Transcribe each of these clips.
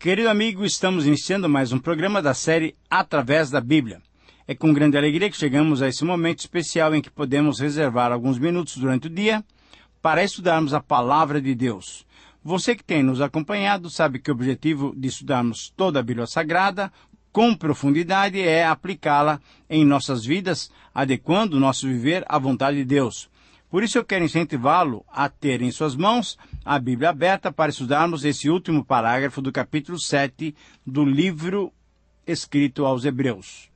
Querido amigo, estamos iniciando mais um programa da série Através da Bíblia. É com grande alegria que chegamos a esse momento especial em que podemos reservar alguns minutos durante o dia para estudarmos a Palavra de Deus. Você que tem nos acompanhado sabe que o objetivo de estudarmos toda a Bíblia Sagrada com profundidade é aplicá-la em nossas vidas, adequando o nosso viver à vontade de Deus. Por isso eu quero incentivá-lo a ter em suas mãos a Bíblia aberta para estudarmos esse último parágrafo do capítulo 7 do livro escrito aos Hebreus.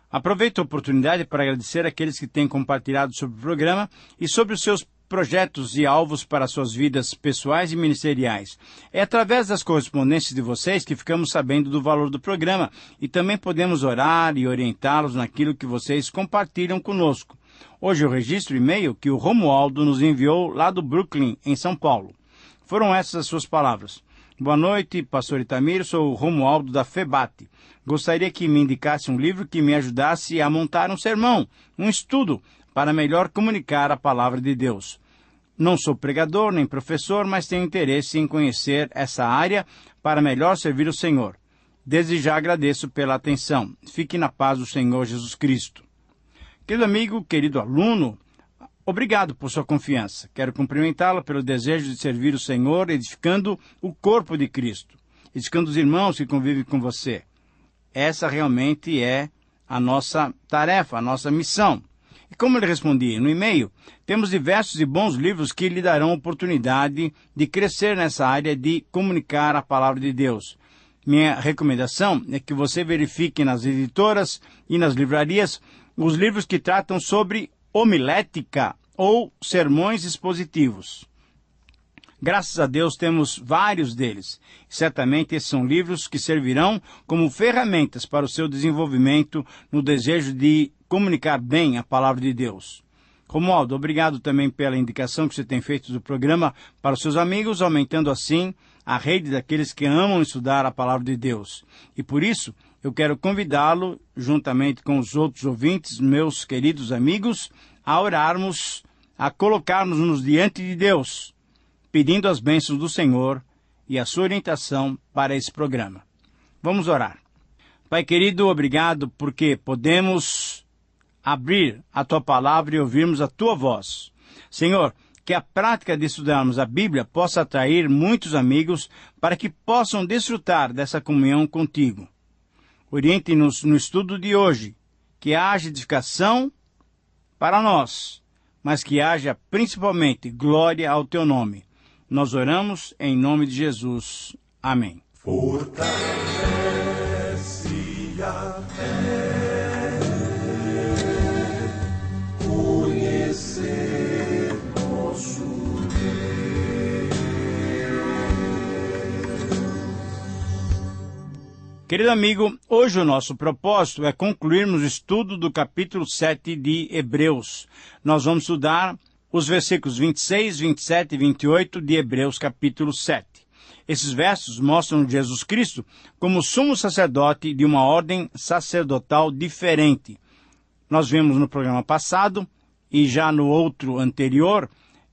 Aproveito a oportunidade para agradecer àqueles que têm compartilhado sobre o programa e sobre os seus projetos e alvos para suas vidas pessoais e ministeriais. É através das correspondências de vocês que ficamos sabendo do valor do programa e também podemos orar e orientá-los naquilo que vocês compartilham conosco. Hoje eu registro o e-mail que o Romualdo nos enviou lá do Brooklyn, em São Paulo. Foram essas as suas palavras. Boa noite, pastor Itamir, sou o Romualdo da FEBAT. Gostaria que me indicasse um livro que me ajudasse a montar um sermão, um estudo, para melhor comunicar a palavra de Deus. Não sou pregador nem professor, mas tenho interesse em conhecer essa área para melhor servir o Senhor. Desde já agradeço pela atenção. Fique na paz do Senhor Jesus Cristo. Querido amigo, querido aluno, obrigado por sua confiança. Quero cumprimentá-lo pelo desejo de servir o Senhor, edificando o corpo de Cristo, edificando os irmãos que convivem com você. Essa realmente é a nossa tarefa, a nossa missão. E como ele respondia no e-mail, temos diversos e bons livros que lhe darão oportunidade de crescer nessa área de comunicar a palavra de Deus. Minha recomendação é que você verifique nas editoras e nas livrarias os livros que tratam sobre homilética ou sermões expositivos. Graças a Deus temos vários deles. Certamente esses são livros que servirão como ferramentas para o seu desenvolvimento no desejo de comunicar bem a palavra de Deus. Romualdo, obrigado também pela indicação que você tem feito do programa para os seus amigos, aumentando assim a rede daqueles que amam estudar a palavra de Deus. E por isso, eu quero convidá-lo, juntamente com os outros ouvintes, meus queridos amigos, a orarmos, a colocarmos-nos diante de Deus, pedindo as bênçãos do Senhor e a sua orientação para esse programa. Vamos orar. Pai querido, obrigado porque podemos abrir a Tua palavra e ouvirmos a Tua voz. Senhor, que a prática de estudarmos a Bíblia possa atrair muitos amigos para que possam desfrutar dessa comunhão contigo. Oriente-nos no estudo de hoje, que haja edificação para nós, mas que haja principalmente glória ao Teu nome. Nós oramos em nome de Jesus. Amém. Fortalece a fé, conhecer nosso Deus. Querido amigo, hoje o nosso propósito é concluirmos o estudo do capítulo 7 de Hebreus. Nós vamos estudar os versículos 26, 27 e 28 de Hebreus capítulo 7. Esses versos mostram Jesus Cristo como sumo sacerdote de uma ordem sacerdotal diferente. Nós vimos no programa passado, e já no outro anterior,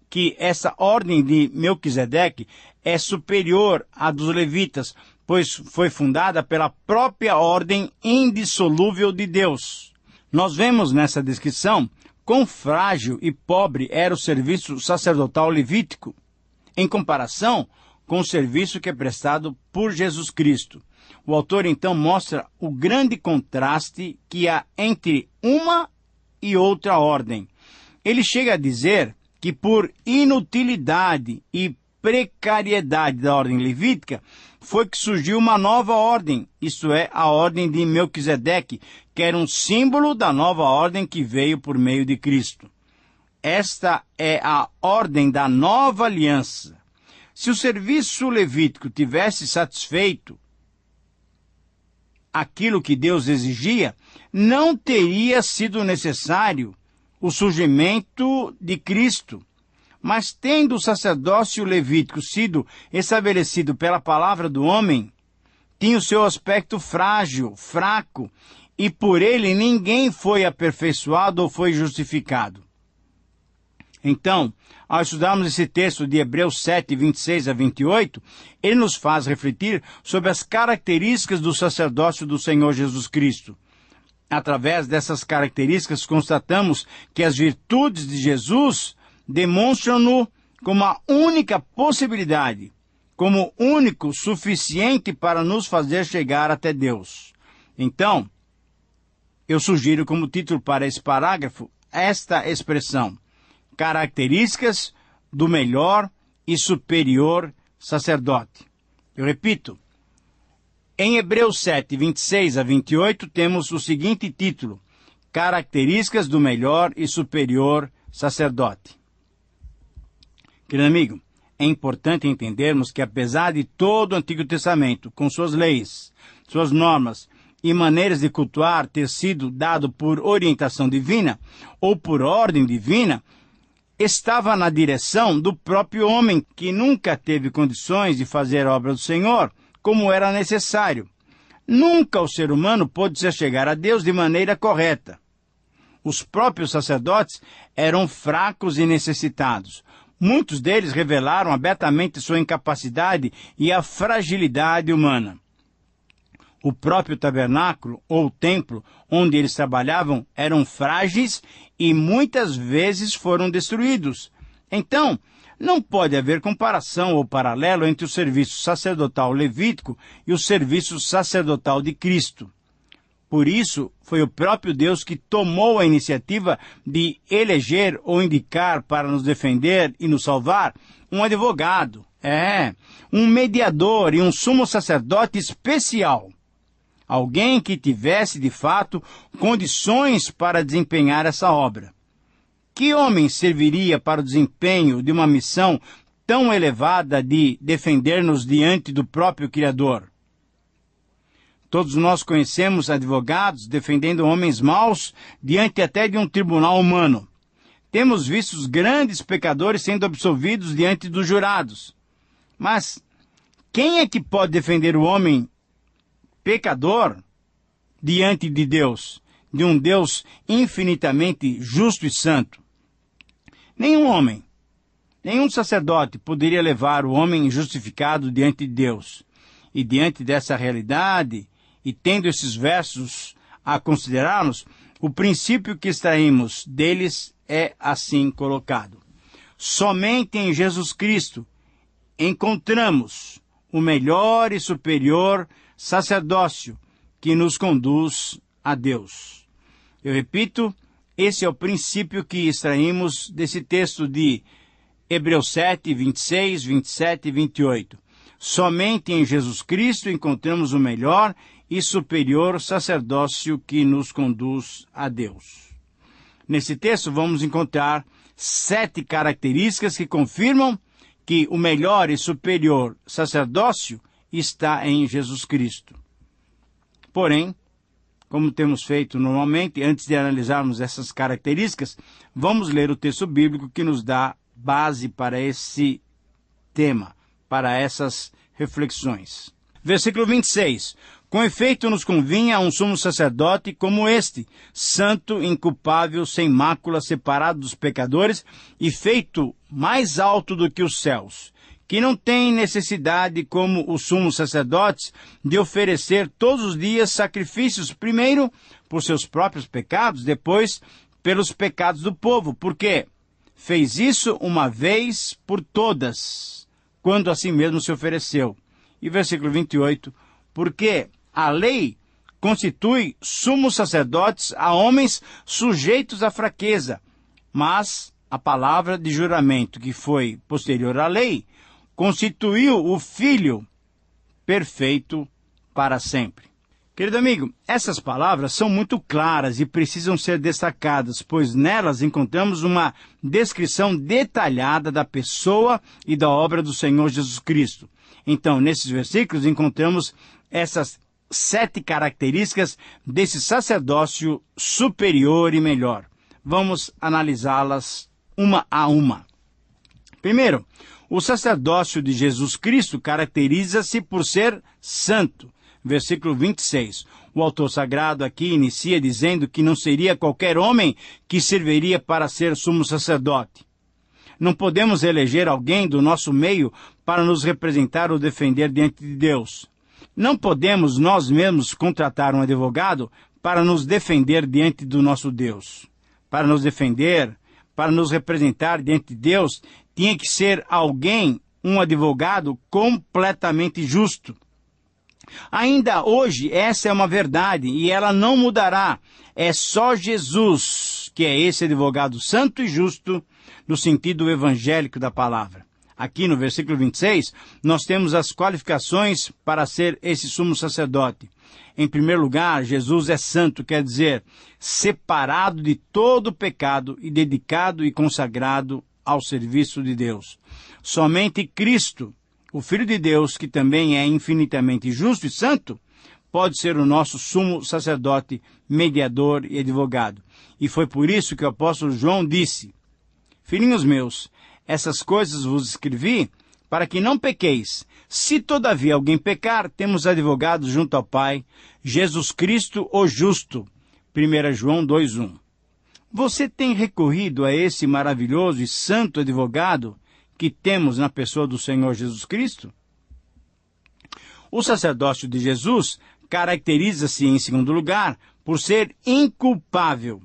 que essa ordem de Melquisedeque é superior à dos levitas, pois foi fundada pela própria ordem indissolúvel de Deus. Nós vemos nessa descrição quão frágil e pobre era o serviço sacerdotal levítico, em comparação com o serviço que é prestado por Jesus Cristo. O autor então mostra o grande contraste que há entre uma e outra ordem. Ele chega a dizer que por inutilidade e precariedade da ordem levítica foi que surgiu uma nova ordem, isto é, a ordem de Melquisedeque, que era um símbolo da nova ordem que veio por meio de Cristo. Esta é a ordem da nova aliança. Se o serviço levítico tivesse satisfeito aquilo que Deus exigia, não teria sido necessário o surgimento de Cristo. Mas tendo o sacerdócio levítico sido estabelecido pela palavra do homem, tinha o seu aspecto frágil, fraco, e por ele ninguém foi aperfeiçoado ou foi justificado. Então, ao estudarmos esse texto de Hebreus 7, 26 a 28, ele nos faz refletir sobre as características do sacerdócio do Senhor Jesus Cristo. Através dessas características, constatamos que as virtudes de Jesus demonstram-no como a única possibilidade, como único suficiente para nos fazer chegar até Deus. Então, eu sugiro como título para esse parágrafo esta expressão: características do melhor e superior sacerdote. Eu repito, em Hebreus 7, 26 a 28, temos o seguinte título: características do melhor e superior sacerdote. Querido amigo, é importante entendermos que apesar de todo o Antigo Testamento, com suas leis, suas normas e maneiras de cultuar ter sido dado por orientação divina ou por ordem divina, estava na direção do próprio homem, que nunca teve condições de fazer a obra do Senhor como era necessário. Nunca o ser humano pôde se chegar a Deus de maneira correta. Os próprios sacerdotes eram fracos e necessitados. Muitos deles revelaram abertamente sua incapacidade e a fragilidade humana. O próprio tabernáculo ou templo onde eles trabalhavam eram frágeis e muitas vezes foram destruídos. Então, não pode haver comparação ou paralelo entre o serviço sacerdotal levítico e o serviço sacerdotal de Cristo. Por isso, foi o próprio Deus que tomou a iniciativa de eleger ou indicar para nos defender e nos salvar um advogado, um mediador e um sumo sacerdote especial. Alguém que tivesse, de fato, condições para desempenhar essa obra. Que homem serviria para o desempenho de uma missão tão elevada de defender-nos diante do próprio Criador? Todos nós conhecemos advogados defendendo homens maus diante até de um tribunal humano. Temos visto os grandes pecadores sendo absolvidos diante dos jurados. Mas quem é que pode defender o homem pecador diante de Deus, de um Deus infinitamente justo e santo? Nenhum homem, nenhum sacerdote poderia levar o homem justificado diante de Deus. E diante dessa realidade, e tendo esses versos a considerarmos, o princípio que extraímos deles é assim colocado: somente em Jesus Cristo encontramos o melhor e superior sacerdócio que nos conduz a Deus. Eu repito, esse é o princípio que extraímos desse texto de Hebreus 7, 26, 27 e 28. Somente em Jesus Cristo encontramos o melhor e superior sacerdócio que nos conduz a Deus. Nesse texto vamos encontrar 7 características que confirmam que o melhor e superior sacerdócio está em Jesus Cristo. Porém, como temos feito normalmente, antes de analisarmos essas características, vamos ler o texto bíblico que nos dá base para esse tema, para essas reflexões. Versículo 26. Com efeito, nos convinha um sumo sacerdote como este, santo, inculpável, sem mácula, separado dos pecadores e feito mais alto do que os céus, que não tem necessidade, como os sumos sacerdotes, de oferecer todos os dias sacrifícios, primeiro por seus próprios pecados, depois pelos pecados do povo, porque fez isso uma vez por todas, quando assim mesmo se ofereceu. E versículo 28, porque a lei constitui sumos sacerdotes a homens sujeitos à fraqueza, mas a palavra de juramento, que foi posterior à lei, constituiu o Filho perfeito para sempre. Querido amigo, essas palavras são muito claras e precisam ser destacadas, pois nelas encontramos uma descrição detalhada da pessoa e da obra do Senhor Jesus Cristo. Então, nesses versículos, encontramos essas 7 características desse sacerdócio superior e melhor. Vamos analisá-las uma a uma. Primeiro, o sacerdócio de Jesus Cristo caracteriza-se por ser santo. Versículo 26. O autor sagrado aqui inicia dizendo que não seria qualquer homem que serviria para ser sumo sacerdote. Não podemos eleger alguém do nosso meio para nos representar ou defender diante de Deus. Não podemos nós mesmos contratar um advogado para nos defender diante do nosso Deus. Para nos defender, para nos representar diante de Deus, tinha que ser alguém, um advogado completamente justo. Ainda hoje, essa é uma verdade e ela não mudará. É só Jesus que é esse advogado santo e justo no sentido evangélico da palavra. Aqui no versículo 26, nós temos as qualificações para ser esse sumo sacerdote. Em primeiro lugar, Jesus é santo, quer dizer, separado de todo pecado e dedicado e consagrado ao serviço de Deus. Somente Cristo, o Filho de Deus, que também é infinitamente justo e santo, pode ser o nosso sumo sacerdote, mediador e advogado. E foi por isso que o apóstolo João disse: Filhinhos meus, essas coisas vos escrevi para que não pequeis. Se todavia alguém pecar, temos advogado junto ao Pai, Jesus Cristo o justo. 1 João 2:1. Você tem recorrido a esse maravilhoso e santo advogado que temos na pessoa do Senhor Jesus Cristo? O sacerdócio de Jesus caracteriza-se, em segundo lugar, por ser inculpável.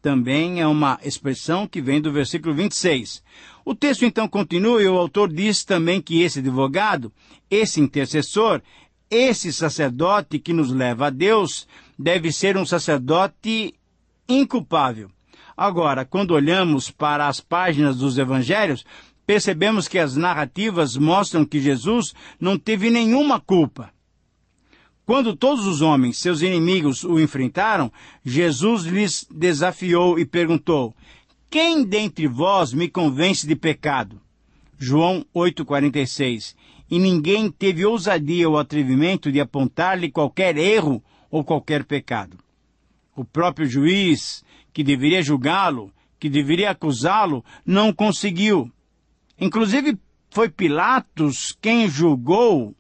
Também é uma expressão que vem do versículo 26. O texto então continua e o autor diz também que esse advogado, esse intercessor, esse sacerdote que nos leva a Deus, deve ser um sacerdote inculpável. Agora, quando olhamos para as páginas dos evangelhos, percebemos que as narrativas mostram que Jesus não teve nenhuma culpa. Quando todos os homens, seus inimigos, o enfrentaram, Jesus lhes desafiou e perguntou: Quem dentre vós me convence de pecado? João 8,46. E ninguém teve ousadia ou atrevimento de apontar-lhe qualquer erro ou qualquer pecado. O próprio juiz, que deveria julgá-lo, que deveria acusá-lo, não conseguiu. Inclusive, foi Pilatos quem julgou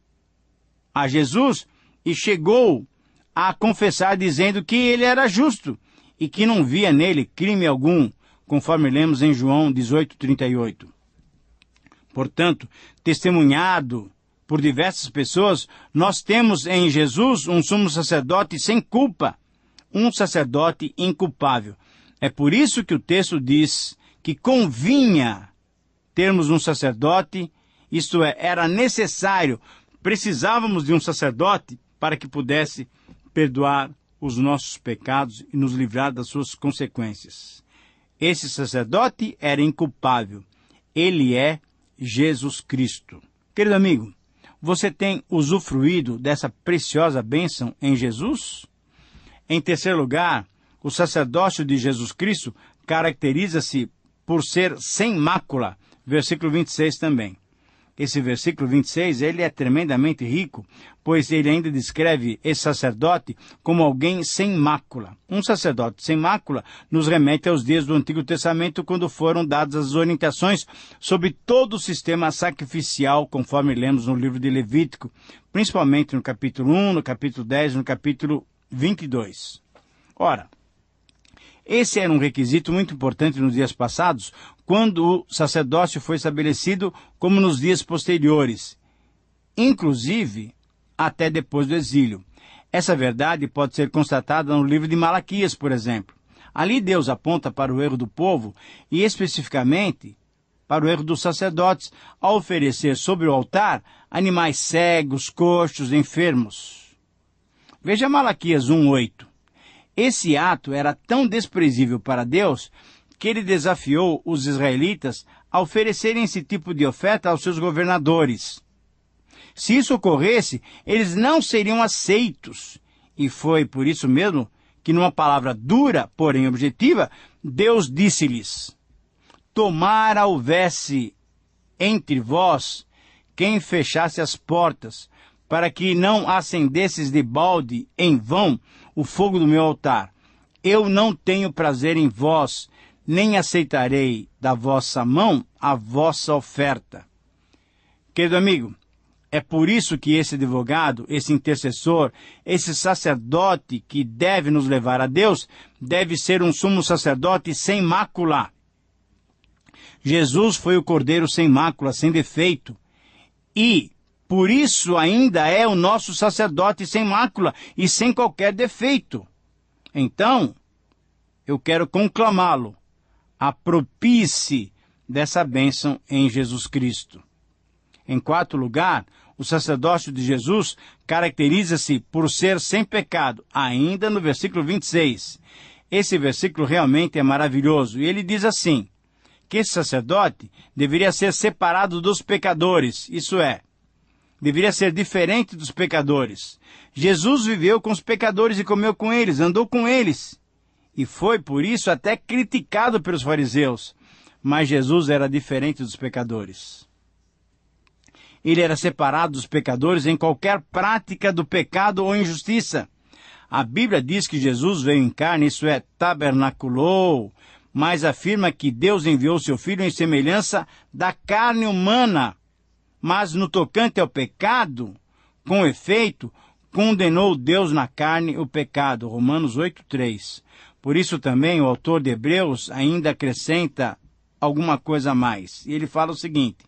a Jesus e chegou a confessar dizendo que ele era justo e que não via nele crime algum, conforme lemos em João 18,38. Portanto, testemunhado por diversas pessoas, nós temos em Jesus um sumo sacerdote sem culpa, um sacerdote inculpável. É por isso que o texto diz que convinha termos um sacerdote, isto é, era necessário, precisávamos de um sacerdote para que pudesse perdoar os nossos pecados e nos livrar das suas consequências. Esse sacerdote era inculpável. Ele é Jesus Cristo. Querido amigo, você tem usufruído dessa preciosa bênção em Jesus? Em terceiro lugar, o sacerdócio de Jesus Cristo caracteriza-se por ser sem mácula. Versículo 26 também. Esse versículo 26, ele é tremendamente rico, pois ele ainda descreve esse sacerdote como alguém sem mácula. Um sacerdote sem mácula nos remete aos dias do Antigo Testamento, quando foram dadas as orientações sobre todo o sistema sacrificial, conforme lemos no livro de Levítico, principalmente no capítulo 1, no capítulo 10 e no capítulo 22. Ora, esse era um requisito muito importante nos dias passados, quando o sacerdócio foi estabelecido, como nos dias posteriores, inclusive até depois do exílio. Essa verdade pode ser constatada no livro de Malaquias, por exemplo. Ali Deus aponta para o erro do povo e especificamente para o erro dos sacerdotes ao oferecer sobre o altar animais cegos, coxos, enfermos. Veja Malaquias 1:8. Esse ato era tão desprezível para Deus que ele desafiou os israelitas a oferecerem esse tipo de oferta aos seus governadores. Se isso ocorresse, eles não seriam aceitos. E foi por isso mesmo que, numa palavra dura, porém objetiva, Deus disse-lhes: Tomara houvesse entre vós quem fechasse as portas, para que não acendesses de balde em vão o fogo do meu altar. Eu não tenho prazer em vós, nem aceitarei da vossa mão a vossa oferta. Querido amigo, é por isso que esse advogado, esse intercessor, esse sacerdote que deve nos levar a Deus, deve ser um sumo sacerdote sem mácula. Jesus foi o Cordeiro sem mácula, sem defeito. E, por isso, ainda é o nosso sacerdote sem mácula e sem qualquer defeito. Então, eu quero conclamá-lo. Apropie-se dessa bênção em Jesus Cristo. Em quarto lugar, o sacerdócio de Jesus caracteriza-se por ser sem pecado, ainda no versículo 26. Esse versículo realmente é maravilhoso, e ele diz assim, que esse sacerdote deveria ser separado dos pecadores, isso é, deveria ser diferente dos pecadores. Jesus viveu com os pecadores e comeu com eles, andou com eles, e foi por isso até criticado pelos fariseus. Mas Jesus era diferente dos pecadores. Ele era separado dos pecadores em qualquer prática do pecado ou injustiça. A Bíblia diz que Jesus veio em carne, isso é, tabernaculou, mas afirma que Deus enviou seu Filho em semelhança da carne humana. Mas no tocante ao pecado, com efeito, condenou Deus na carne o pecado. Romanos 8:3. Por isso também o autor de Hebreus ainda acrescenta alguma coisa a mais. E ele fala o seguinte,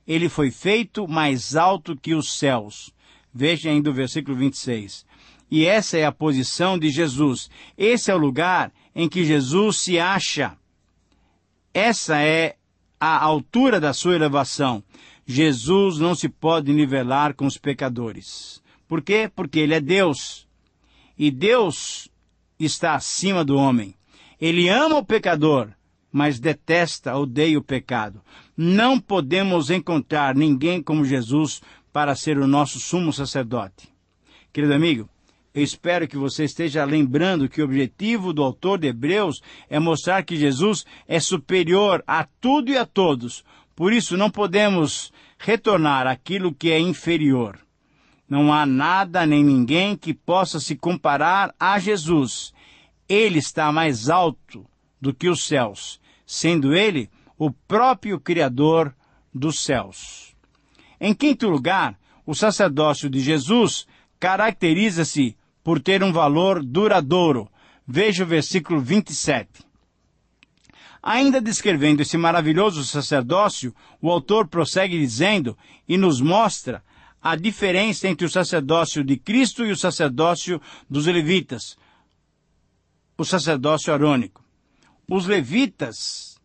ele foi feito mais alto que os céus. Veja ainda o versículo 26. E essa é a posição de Jesus. Esse é o lugar em que Jesus se acha. Essa é a altura da sua elevação. Jesus não se pode nivelar com os pecadores. Por quê? Porque ele é Deus. E Deus está acima do homem. Ele ama o pecador, mas detesta, odeia o pecado. Não podemos encontrar ninguém como Jesus para ser o nosso sumo sacerdote. Querido amigo, eu espero que você esteja lembrando que o objetivo do autor de Hebreus é mostrar que Jesus é superior a tudo e a todos. Por isso, não podemos retornar àquilo que é inferior. Não há nada nem ninguém que possa se comparar a Jesus. Ele está mais alto do que os céus, sendo ele o próprio Criador dos céus. Em quinto lugar, o sacerdócio de Jesus caracteriza-se por ter um valor duradouro. Veja o versículo 27. Ainda descrevendo esse maravilhoso sacerdócio, o autor prossegue dizendo e nos mostra a diferença entre o sacerdócio de Cristo e o sacerdócio dos levitas, o sacerdócio arônico. Os levitas,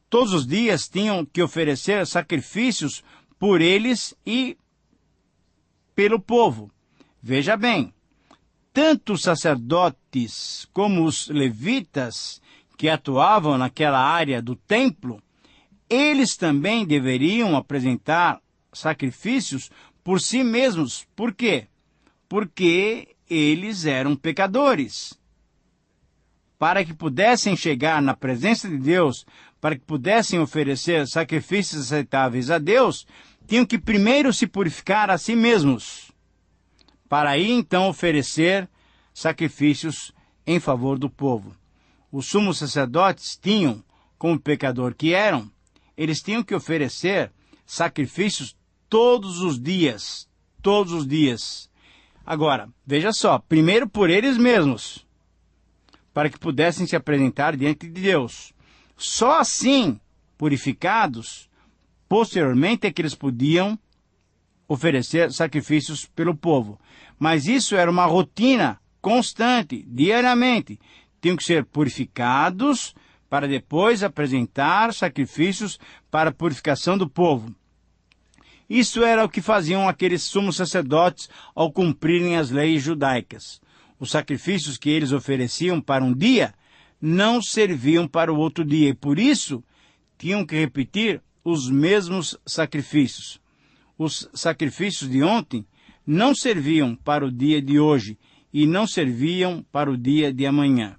todos os dias, tinham que oferecer sacrifícios por eles e pelo povo. Veja bem, tanto os sacerdotes como os levitas que atuavam naquela área do templo, eles também deveriam apresentar sacrifícios por si mesmos. Por quê? Porque eles eram pecadores. Para que pudessem chegar na presença de Deus, para que pudessem oferecer sacrifícios aceitáveis a Deus, tinham que primeiro se purificar a si mesmos, para aí então oferecer sacrifícios em favor do povo. Os sumos sacerdotes tinham, como pecador que eram, eles tinham que oferecer sacrifícios todos os dias. Agora, veja só, primeiro por eles mesmos, para que pudessem se apresentar diante de Deus. Só assim, purificados, posteriormente é que eles podiam oferecer sacrifícios pelo povo. Mas isso era uma rotina constante, diariamente. Tinham que ser purificados para depois apresentar sacrifícios para a purificação do povo. Isso era o que faziam aqueles sumos sacerdotes ao cumprirem as leis judaicas. Os sacrifícios que eles ofereciam para um dia não serviam para o outro dia, e por isso tinham que repetir os mesmos sacrifícios. Os sacrifícios de ontem não serviam para o dia de hoje e não serviam para o dia de amanhã.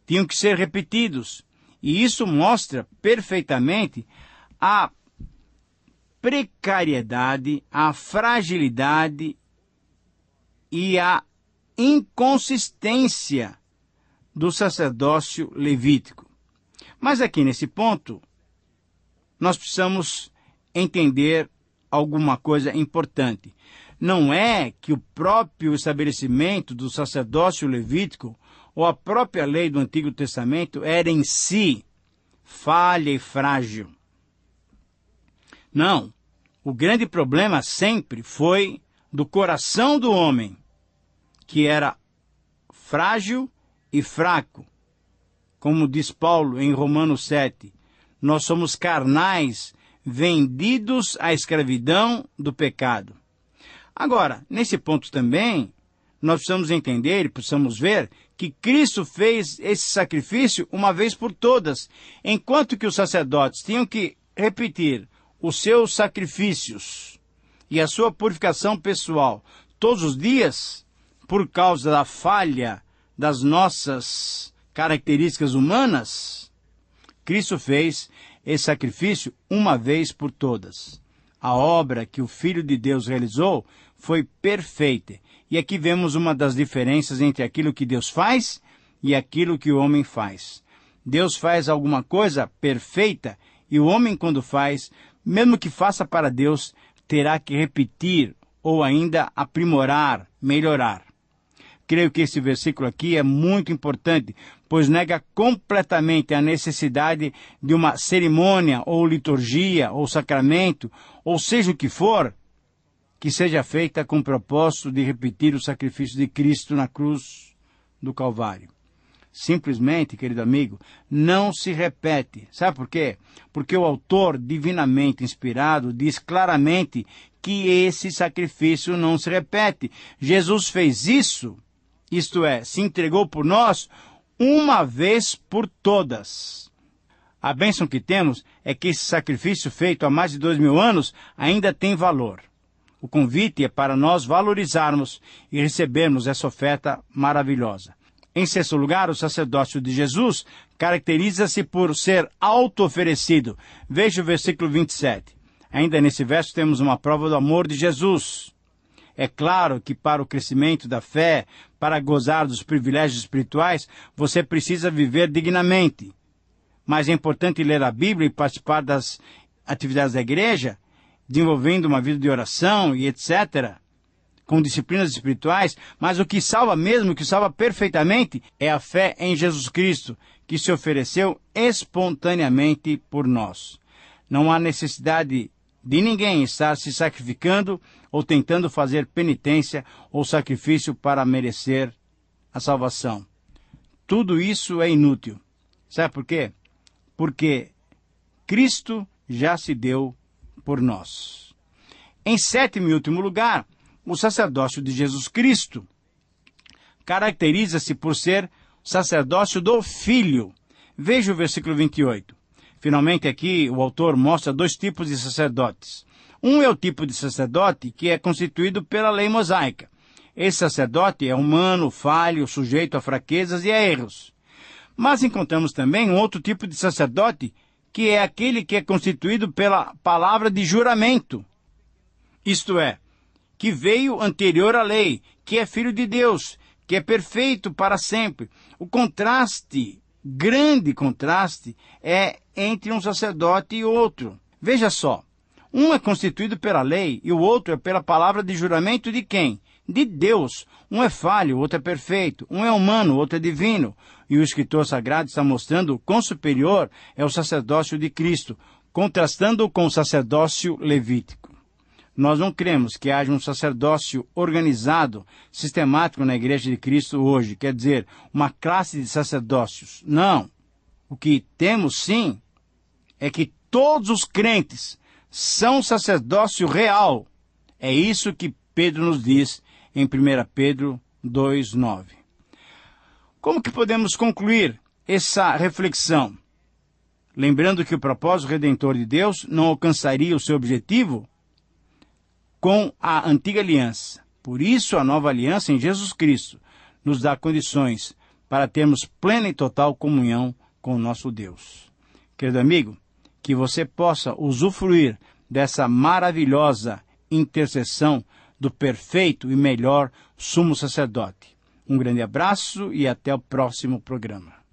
Tinham que ser repetidos, e isso mostra perfeitamente a precariedade, a fragilidade e a inconsistência do sacerdócio levítico. Mas aqui nesse ponto, nós precisamos entender alguma coisa importante. Não é que o próprio estabelecimento do sacerdócio levítico ou a própria lei do Antigo Testamento era em si falha e frágil. Não, o grande problema sempre foi do coração do homem, que era frágil e fraco. Como diz Paulo em Romanos 7, nós somos carnais, vendidos à escravidão do pecado. Agora, nesse ponto também, nós precisamos entender e precisamos ver que Cristo fez esse sacrifício uma vez por todas, enquanto que os sacerdotes tinham que repetir os seus sacrifícios e a sua purificação pessoal todos os dias, por causa da falha das nossas características humanas, Cristo fez esse sacrifício uma vez por todas. A obra que o Filho de Deus realizou foi perfeita. E aqui vemos uma das diferenças entre aquilo que Deus faz e aquilo que o homem faz. Deus faz alguma coisa perfeita e o homem, quando faz, mesmo que faça para Deus, terá que repetir ou ainda aprimorar, melhorar. Creio que esse versículo aqui é muito importante, pois nega completamente a necessidade de uma cerimônia, ou liturgia, ou sacramento, ou seja o que for, que seja feita com o propósito de repetir o sacrifício de Cristo na cruz do Calvário. Simplesmente, querido amigo, não se repete. Sabe por quê? Porque o autor divinamente inspirado diz claramente que esse sacrifício não se repete. Jesus fez isso, isto é, se entregou por nós uma vez por todas. A bênção que temos é que esse sacrifício feito há mais de 2000 anos ainda tem valor. O convite é para nós valorizarmos e recebermos essa oferta maravilhosa. Em sexto lugar, o sacerdócio de Jesus caracteriza-se por ser auto-oferecido. Veja o versículo 27. Ainda nesse verso temos uma prova do amor de Jesus. É claro que para o crescimento da fé, para gozar dos privilégios espirituais, você precisa viver dignamente. Mas é importante ler a Bíblia e participar das atividades da igreja, desenvolvendo uma vida de oração e etc., com disciplinas espirituais, mas o que salva mesmo, o que salva perfeitamente, é a fé em Jesus Cristo, que se ofereceu espontaneamente por nós. Não há necessidade de ninguém estar se sacrificando ou tentando fazer penitência ou sacrifício para merecer a salvação. Tudo isso é inútil. Sabe por quê? Porque Cristo já se deu por nós. Em sétimo e último lugar, o sacerdócio de Jesus Cristo caracteriza-se por ser sacerdócio do Filho. Veja o versículo 28. Finalmente aqui o autor mostra dois tipos de sacerdotes. Um é o tipo de sacerdote que é constituído pela lei mosaica. Esse sacerdote é humano, falho, sujeito a fraquezas e a erros. Mas encontramos também um outro tipo de sacerdote, que é aquele que é constituído pela palavra de juramento. Isto é, que veio anterior à lei, que é filho de Deus, que é perfeito para sempre. O contraste, grande contraste, é entre um sacerdote e outro. Veja só, um é constituído pela lei e o outro é pela palavra de juramento de quem? De Deus. Um é falho, o outro é perfeito. Um é humano, o outro é divino. E o escritor sagrado está mostrando quão superior é o sacerdócio de Cristo, contrastando com o sacerdócio levítico. Nós não cremos que haja um sacerdócio organizado, sistemático na Igreja de Cristo hoje, quer dizer, uma classe de sacerdócios. Não. O que temos, sim, é que todos os crentes são sacerdócio real. É isso que Pedro nos diz em 1 Pedro 2,9. Como que podemos concluir essa reflexão? Lembrando que o propósito redentor de Deus não alcançaria o seu objetivo com a antiga aliança. Por isso, a nova aliança em Jesus Cristo nos dá condições para termos plena e total comunhão com o nosso Deus. Querido amigo, que você possa usufruir dessa maravilhosa intercessão do perfeito e melhor sumo sacerdote. Um grande abraço e até o próximo programa.